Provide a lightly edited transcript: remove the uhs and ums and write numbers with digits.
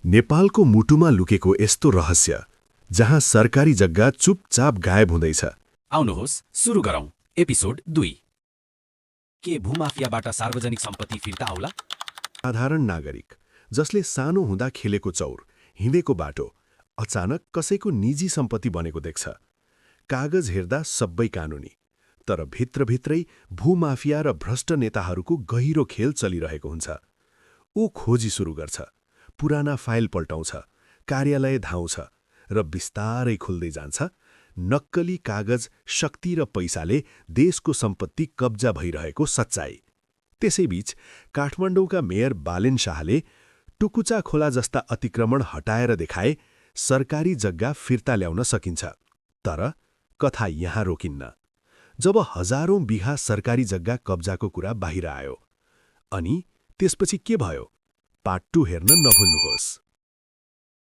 नेपालको मुटुमा लुकेको यस्तो रहस्य जहाँ सरकारी जग्गा चुपचाप गायब हुँदैछ। आउनुहोस् सुरु गरौँ एपिसोड 2। के भूमाफियाबाट सार्वजनिक सम्पत्ति फिर्ता आउला? साधारण नागरिक जसले सानो हुँदा खेलेको चौर, हिँडेको बाटो अचानक कसैको निजी सम्पत्ति बनेको देख्छ। कागज हेर्दा सबै कानुनी, तर भित्रभित्रै भूमाफिया र भ्रष्ट नेताहरूको गहिरो खेल चलिरहेको हुन्छ। ऊ खोजी सुरु गर्छ, पुराना फाइल पल्टाउँछ, कार्यालय धाउँछ र बिस्तारै खुल्दै जान्छ नक्कली कागज, शक्ति र पैसाले देशको सम्पत्ति कब्जा भइरहेको सच्चाई। त्यसैबीच काठमाडौँका मेयर बालेन शाहले टुकुचा खोला जस्ता अतिक्रमण हटाएर देखाए सरकारी जग्गा फिर्ता ल्याउन सकिन्छ। तर कथा यहाँ रोकिन्न। जब हजारौं बिघा सरकारी जग्गा कब्जाको कुरा बाहिर आयो, अनि त्यसपछि के भयो? पार्ट 2 हेर्न नभुल्नुहोस्।